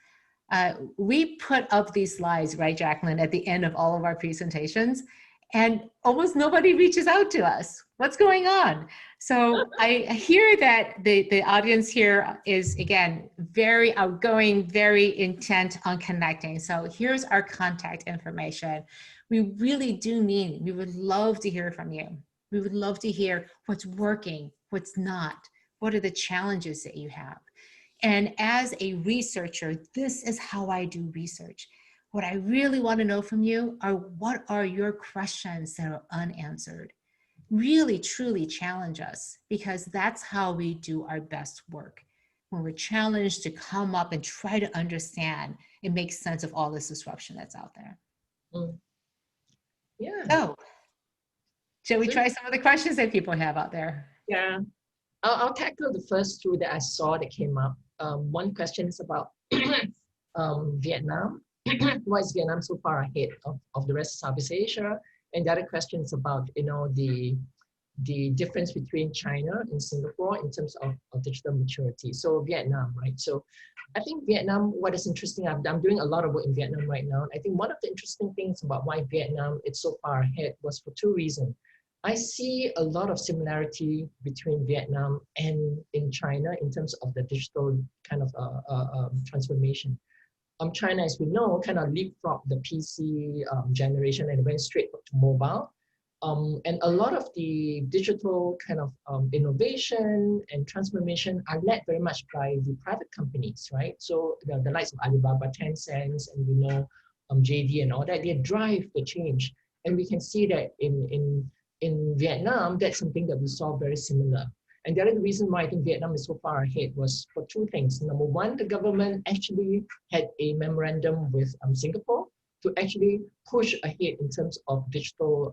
We put up these slides, right, Jacqueline, at the end of all of our presentations, and almost nobody reaches out to us. What's going on? So I hear that the audience here is, again, very outgoing, very intent on connecting. So here's our contact information. We really do mean, we would love to hear from you. We would love to hear what's working, what's not, what are the challenges that you have. And as a researcher, this is how I do research. What I really want to know from you are, what are your questions that are unanswered? Really, truly challenge us, because that's how we do our best work. When we're challenged to come up and try to understand and make sense of all this disruption that's out there. Yeah. So, shall we try some of the questions that people have out there? Yeah. I'll tackle the first two that I saw that came up. One question is about Vietnam. Why is Vietnam so far ahead of the rest of Southeast Asia? And the other question is about, the difference between China and Singapore in terms of digital maturity. So Vietnam, right? So I think Vietnam, what is interesting, I'm doing a lot of work in Vietnam right now. I think one of the interesting things about why Vietnam is so far ahead was for two reasons. I see a lot of similarity between Vietnam and in China in terms of the digital kind of transformation. China, as we know, kind of leapfrogged the PC generation and went straight to mobile. And a lot of the digital kind of innovation and transformation are led very much by the private companies, right? So the likes of Alibaba, Tencent, and we know JD and all that, they drive the change. And we can see that in Vietnam, that's something that we saw very similar. And the other reason why I think Vietnam is so far ahead was for two things. Number one, the government actually had a memorandum with Singapore to actually push ahead in terms of digital,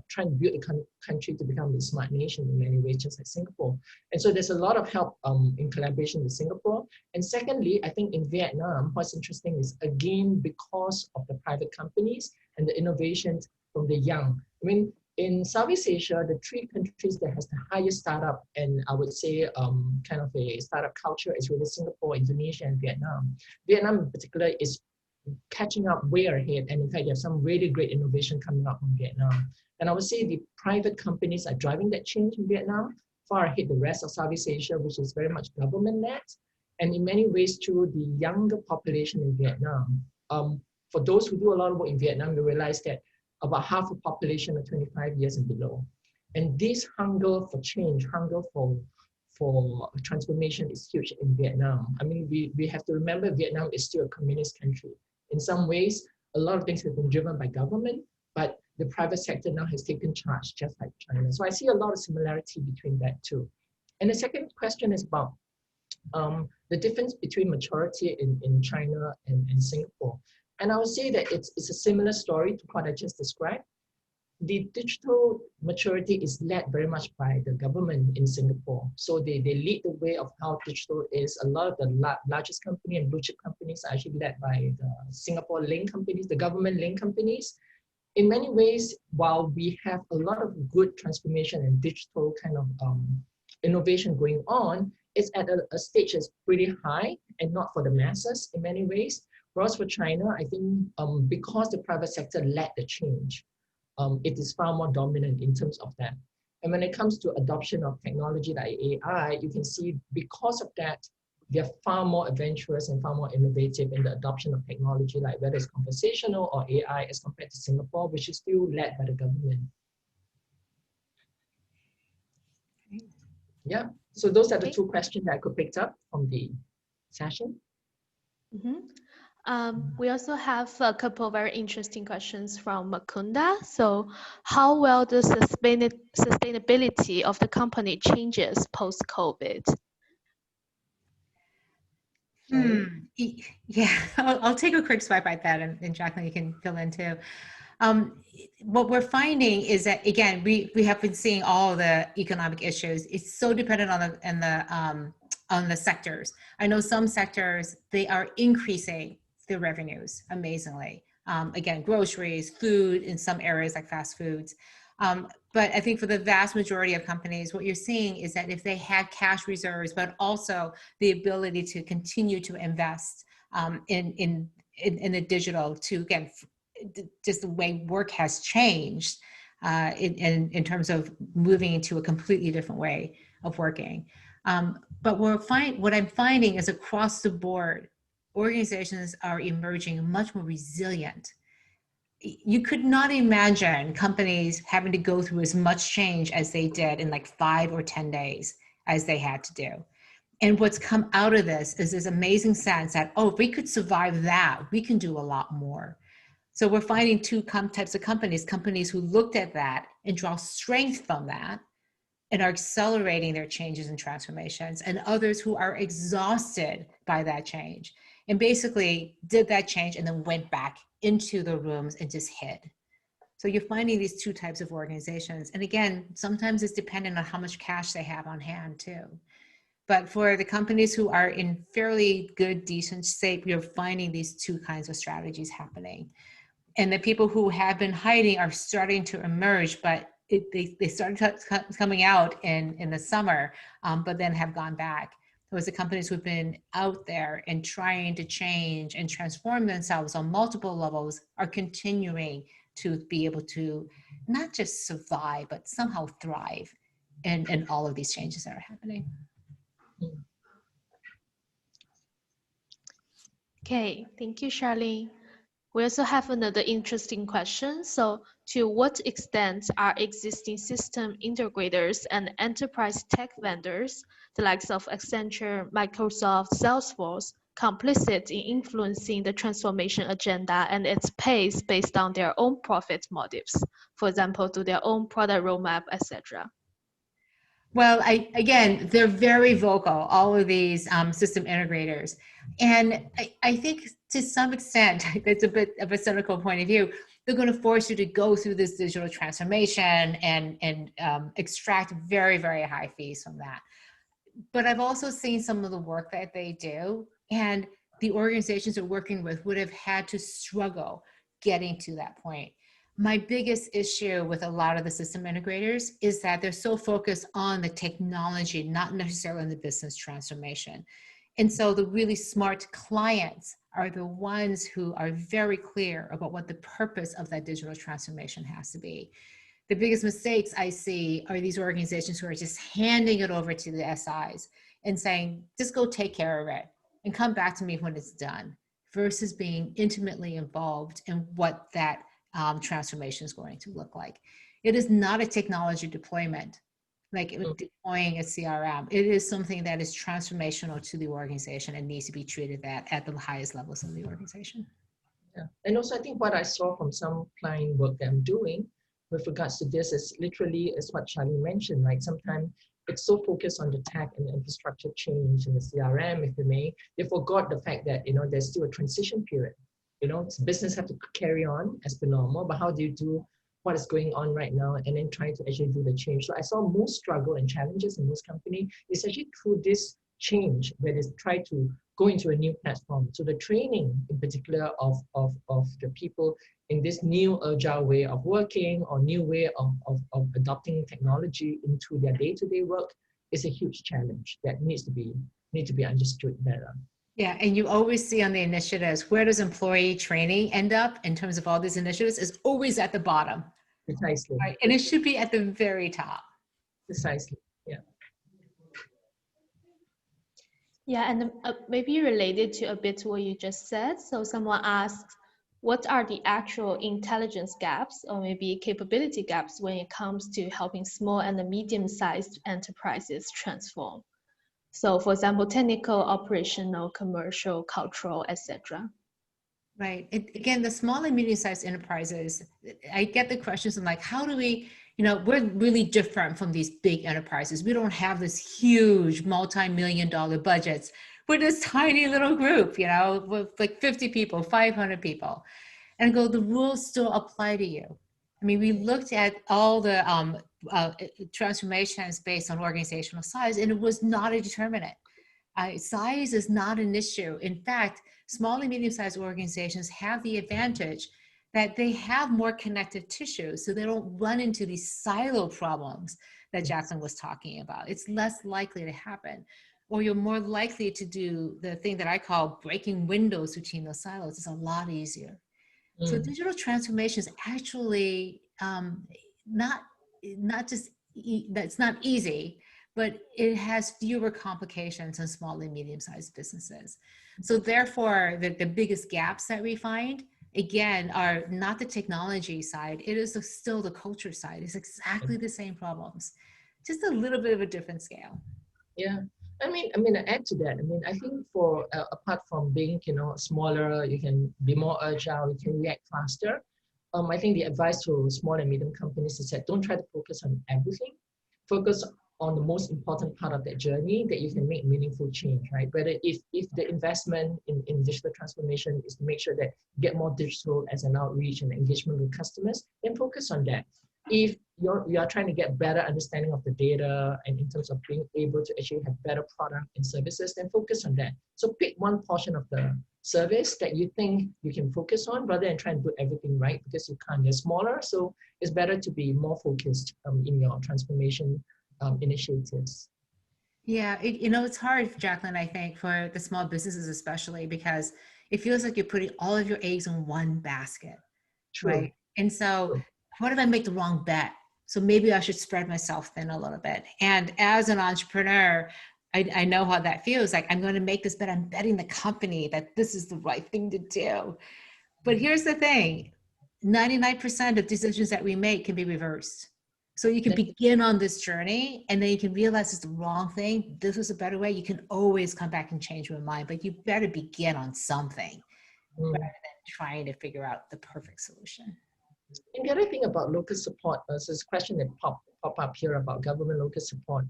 trying to build the country to become a smart nation in many ways, just like Singapore. And so there's a lot of help in collaboration with Singapore. And secondly, I think in Vietnam, what's interesting is, again, because of the private companies and the innovations from the young. I mean, in Southeast Asia, the three countries that has the highest startup, and I would say kind of a startup culture, is really Singapore, Indonesia, and Vietnam. Vietnam in particular is catching up way ahead, and in fact, there's some really great innovation coming up from Vietnam. And I would say the private companies are driving that change in Vietnam, far ahead the rest of Southeast Asia, which is very much government-led, and in many ways through the younger population in Vietnam. For those who do a lot of work in Vietnam, you realize that about half the population are 25 years and below. And this hunger for change, hunger for transformation is huge in Vietnam. I mean, we have to remember Vietnam is still a communist country. In some ways, a lot of things have been driven by government, but the private sector now has taken charge, just like China. So I see a lot of similarity between that too. And the second question is about the difference between maturity in China and Singapore. And I would say that it's a similar story to what I just described. The digital maturity is led very much by the government in Singapore. So they lead the way of how digital is. A lot of the largest companies and blue chip companies are actually led by the Singapore link companies, the government link companies. in many ways, while we have a lot of good transformation and digital kind of innovation going on, it's at a stage that's pretty high and not for the masses in many ways. Whereas for China, I think because the private sector led the change, it is far more dominant in terms of that. And when it comes to adoption of technology like AI, you can see because of that, they're far more adventurous and far more innovative in the adoption of technology, like whether it's conversational or AI as compared to Singapore, which is still led by the government. Yeah, so those are the two questions that I could pick up from the session. We also have a couple of very interesting questions from Makunda. So how will the sustainability of the company changes post-COVID? Yeah, I'll take a quick swipe at that, and Jacqueline, you can fill in too. What we're finding is that, again, we have been seeing all the economic issues. It's so dependent on the sectors. I know some sectors, they are increasing their revenues amazingly. Again, groceries, food, in some areas like fast foods. But I think for the vast majority of companies, what you're seeing is that if they had cash reserves, but also the ability to continue to invest in the digital, to, again, just the way work has changed in terms of moving into a completely different way of working. But what I'm finding is across the board, organizations are emerging much more resilient. You could not imagine companies having to go through as much change as they did in like 5 or 10 days as they had to do. And what's come out of this is this amazing sense that, oh, if we could survive that, we can do a lot more. So we're finding two types of companies who looked at that and draw strength from that and are accelerating their changes and transformations, and others who are exhausted by that change and basically did that change and then went back into the rooms and just hid. So you're finding these two types of organizations. And again, sometimes it's dependent on how much cash they have on hand too. But for the companies who are in fairly good, decent shape, you're finding these two kinds of strategies happening. And the people who have been hiding are starting to emerge, but they started coming out in the summer, but then have gone back. Those are companies who've been out there and trying to change and transform themselves on multiple levels are continuing to be able to not just survive, but somehow thrive in all of these changes that are happening. Okay, thank you, Charlene. We also have another interesting question. So to what extent are existing system integrators and enterprise tech vendors, the likes of Accenture, Microsoft, Salesforce, complicit in influencing the transformation agenda and its pace based on their own profit motives, for example, to their own product roadmap, etc.? Well, again, they're very vocal, all of these system integrators. And I think to some extent, that's a bit of a cynical point of view, they're going to force you to go through this digital transformation and extract very, very high fees from that. But I've also seen some of the work that they do, and the organizations they're working with would have had to struggle getting to that point. My biggest issue with a lot of the system integrators is that they're so focused on the technology, not necessarily on the business transformation. And so the really smart clients are the ones who are very clear about what the purpose of that digital transformation has to be. The biggest mistakes I see are these organizations who are just handing it over to the SIs and saying, just go take care of it and come back to me when it's done, versus being intimately involved in what that transformation is going to look like. It is not a technology deployment, like deploying a CRM. It is something that is transformational to the organization and needs to be treated at the highest levels of the organization. Yeah. And also I think what I saw from some client work that I'm doing with regards to this is literally is what Charlene mentioned, right? Sometimes it's so focused on the tech and the infrastructure change in the CRM, if you may, they forgot the fact that, there's still a transition period. Business have to carry on as per normal, but how do you do what is going on right now and then try to actually do the change? So I saw most struggle and challenges in most companies is actually through this change, where they try to go into a new platform. So the training in particular of the people in this new agile way of working or new way of adopting technology into their day-to-day work is a huge challenge that needs to be understood better. Yeah, and you always see on the initiatives, where does employee training end up in terms of all these initiatives is always at the bottom. Precisely. Right? And it should be at the very top. Precisely, yeah. Yeah, and maybe related to a bit what you just said. So someone asked, what are the actual intelligence gaps or maybe capability gaps when it comes to helping small and medium-sized enterprises transform? So for example, technical, operational, commercial, cultural, etc. Right. Again, the small and medium-sized enterprises, I get the questions I'm like, how do we, we're really different from these big enterprises. We don't have this huge multi-million-dollar budgets. We're this tiny little group, with like 50 people, 500 people. And I go, the rules still apply to you. I mean, we looked at all the transformations based on organizational size, and it was not a determinant. Size is not an issue. In fact, small and medium-sized organizations have the advantage that they have more connective tissue, so they don't run into these silo problems that Jacqueline was talking about. It's less likely to happen. Or you're more likely to do the thing that I call breaking windows between those silos. It's a lot easier. So digital transformation is actually not just, that's not easy, but it has fewer complications than small and medium-sized businesses. So therefore, the biggest gaps that we find, again, are not the technology side. It is still the culture side. It's exactly the same problems, just a little bit of a different scale. Yeah. I mean, to add to that, I think for apart from being, smaller, you can be more agile, you can react faster. I think the advice to small and medium companies is that don't try to focus on everything. Focus on the most important part of that journey that you can make meaningful change, right? Whether if the investment in digital transformation is to make sure that you get more digital as an outreach and engagement with customers, then focus on that. If you are trying to get better understanding of the data and in terms of being able to actually have better product and services, then focus on that. So pick one portion of the service that you think you can focus on rather than trying to do everything right, because you can't. You're smaller, so it's better to be more focused in your transformation initiatives. Yeah, it's hard, Jacqueline, I think, for the small businesses especially, because it feels like you're putting all of your eggs in one basket. True. Right? And so what if I make the wrong bet? So maybe I should spread myself thin a little bit. And as an entrepreneur, I know how that feels. Like, I'm going to make this bet. I'm betting the company that this is the right thing to do. But here's the thing, 99% of decisions that we make can be reversed. So you can begin on this journey and then you can realize it's the wrong thing. This was a better way. You can always come back and change your mind, but you better begin on something rather than trying to figure out the perfect solution. And the other thing about local support, so this question that pop up here about government local support.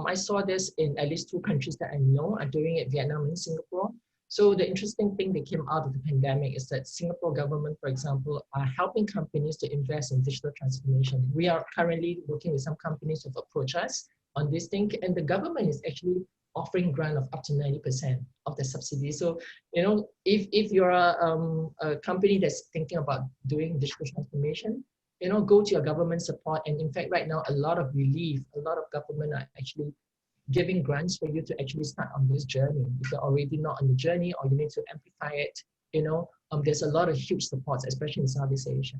I saw this in at least 2 countries that I know are doing it, Vietnam and Singapore. So the interesting thing that came out of the pandemic is that Singapore government, for example, are helping companies to invest in digital transformation. We are currently working with some companies who have approached us on this thing, and the government is actually offering grant of up to 90% of the subsidy. So, if you're a company that's thinking about doing digital transformation, go to your government support. And in fact, right now, a lot of government are actually giving grants for you to actually start on this journey. If you're already not on the journey or you need to amplify it, there's a lot of huge supports, especially in Southeast Asia.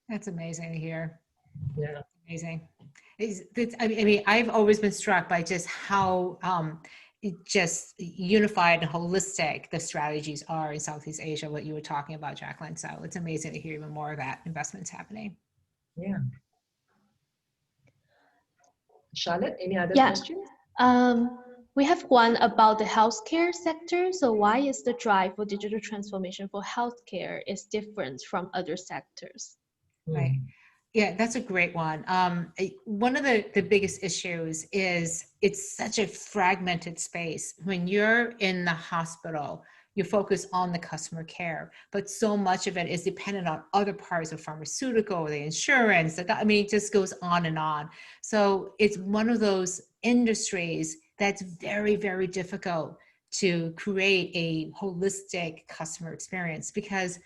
That's amazing to hear. Yeah. Amazing. I've always been struck by just how just unified and holistic the strategies are in Southeast Asia, what you were talking about, Jacqueline. So it's amazing to hear even more of that investments happening. Yeah. Charlotte, any other questions? We have one about the healthcare sector. So why is the drive for digital transformation for healthcare is different from other sectors? Right. Yeah, that's a great one. One of the biggest issues is it's such a fragmented space. When you're in the hospital, you focus on the customer care, but so much of it is dependent on other parts of pharmaceutical, the insurance, it just goes on and on. So it's one of those industries that's very, very difficult to create a holistic customer experience because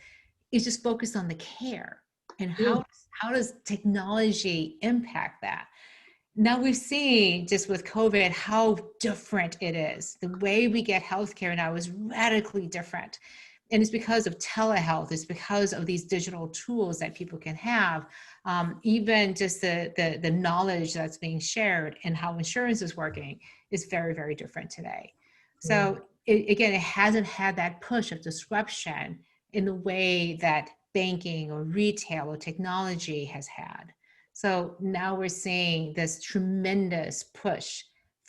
it's just focused on the care. And how does technology impact that? Now we've seen just with COVID how different it is. The way we get healthcare now is radically different. And it's because of telehealth, it's because of these digital tools that people can have. Even just the knowledge that's being shared and how insurance is working is very, very different today. So again, it hasn't had that push of disruption in the way that banking or retail or technology has had. So now we're seeing this tremendous push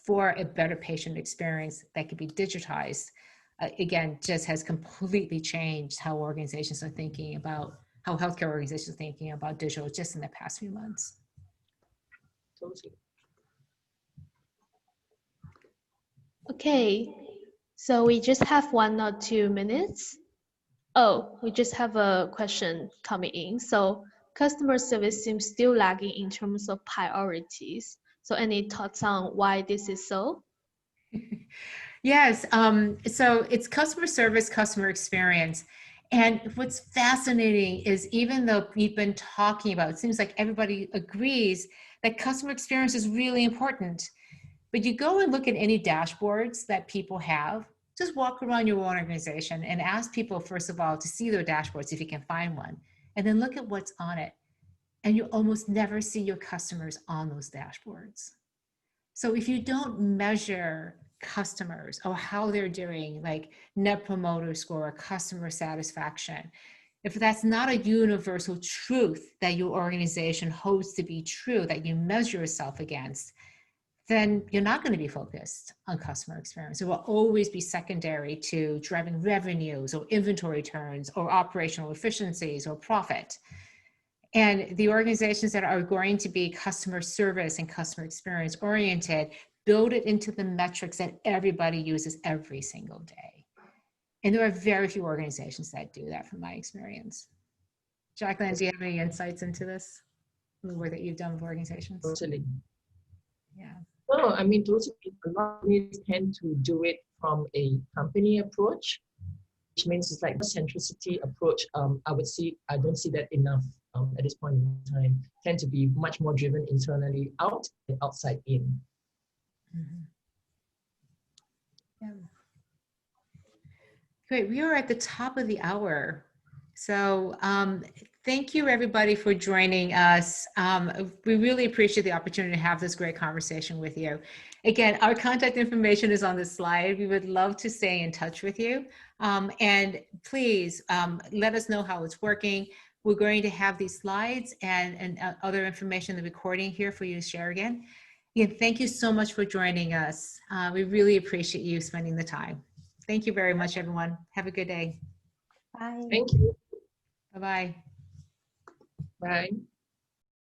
for a better patient experience that could be digitized. Again, just has completely changed how organizations are thinking about, how healthcare organizations are thinking about digital just in the past few months. Totally. Okay, so we just have 1 or 2 minutes. Oh, we just have a question coming in. So customer service seems still lagging in terms of priorities. So any thoughts on why this is so? Yes, so it's customer service, customer experience. And what's fascinating is even though we've been talking about, it seems like everybody agrees that customer experience is really important. But you go and look at any dashboards that people have, just walk around your organization and ask people, first of all, to see their dashboards if you can find one, and then look at what's on it. And you almost never see your customers on those dashboards. So if you don't measure customers or how they're doing, like net promoter score or customer satisfaction, if that's not a universal truth that your organization holds to be true, that you measure yourself against, then you're not going to be focused on customer experience. It will always be secondary to driving revenues or inventory turns or operational efficiencies or profit. And the organizations that are going to be customer service and customer experience oriented, build it into the metrics that everybody uses every single day. And there are very few organizations that do that from my experience. Jacqueline, do you have any insights into this, the work that you've done with organizations? Totally. Yeah. No, I mean, totally. A lot of companies tend to do it from a company approach, which means it's like a centricity approach. I don't see that enough at this point in time. Tend to be much more driven internally out and outside in. Mm-hmm. Yeah. Great, we are at the top of the hour. So thank you everybody for joining us. We really appreciate the opportunity to have this great conversation with you. Again, our contact information is on the slide. We would love to stay in touch with you. And please let us know how it's working. We're going to have these slides and other information in the recording here for you to share again. Again, thank you so much for joining us. We really appreciate you spending the time. Thank you very much, everyone. Have a good day. Bye. Thank you. Bye-bye. Bye.